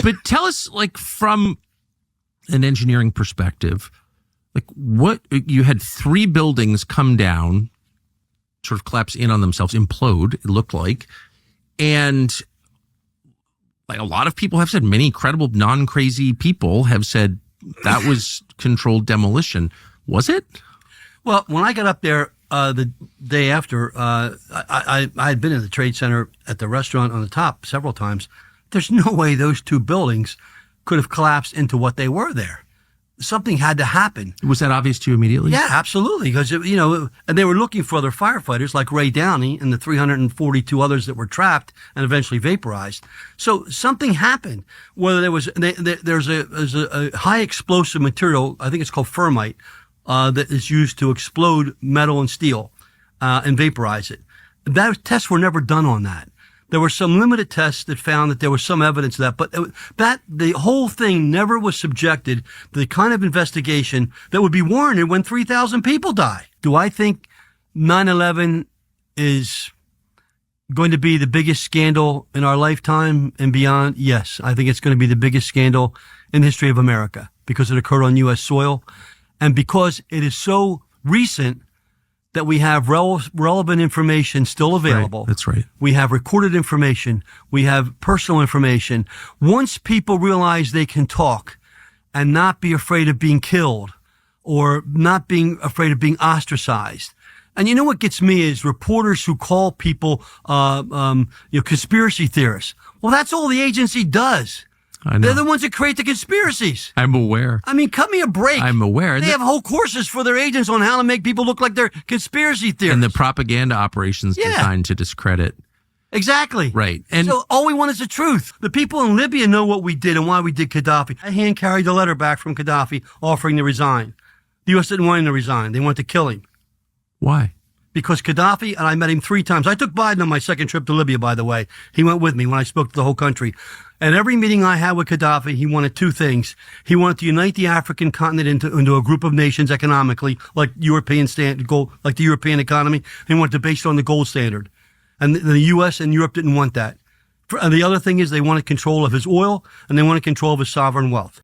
But tell us, like, from an engineering perspective, like, what you had 3 buildings come down, sort of collapse in on themselves, implode, it looked like. And like a lot of people have said, many credible, non-crazy people have said that was controlled demolition. Was it? Well, when I got up there the day after, I had been in the Trade Center at the restaurant on the top several times. There's no way those 2 buildings could have collapsed into what they were there. Something had to happen. Was that obvious to you immediately? Yeah, absolutely. Because, and they were looking for other firefighters like Ray Downey and the 342 others that were trapped and eventually vaporized. So something happened. Whether there's a high explosive material, I think it's called fermite, that is used to explode metal and steel, and vaporize it. Those tests were never done on that. There were some limited tests that found that there was some evidence of that, but the whole thing never was subjected to the kind of investigation that would be warranted when 3,000 people die. Do I think 9/11 is going to be the biggest scandal in our lifetime and beyond? Yes, I think it's going to be the biggest scandal in the history of America because it occurred on U.S. soil and because it is so recent that we have relevant information still available. Right, that's right. We have recorded information. We have personal information. Once people realize they can talk and not be afraid of being killed or not being afraid of being ostracized. And you know what gets me is reporters who call people, conspiracy theorists. Well, that's all the agency does. I know. They're the ones that create the conspiracies. I'm aware. I mean, cut me a break. I'm aware. They have whole courses for their agents on how to make people look like they're conspiracy theorists. And the propaganda operations designed to discredit. Exactly. Right. And so all we want is the truth. The people in Libya know what we did and why we did Gaddafi. I hand carried the letter back from Gaddafi offering to resign. The U.S. didn't want him to resign. They wanted to kill him. Why? Because Gaddafi, and I met him 3 times. I took Biden on my second trip to Libya, by the way. He went with me when I spoke to the whole country. At every meeting I had with Gaddafi, he wanted 2 things. He wanted to unite the African continent into a group of nations economically, like the European economy. He wanted to base it on the gold standard. And the U.S. and Europe didn't want that. And the other thing is they wanted control of his oil and they wanted control of his sovereign wealth.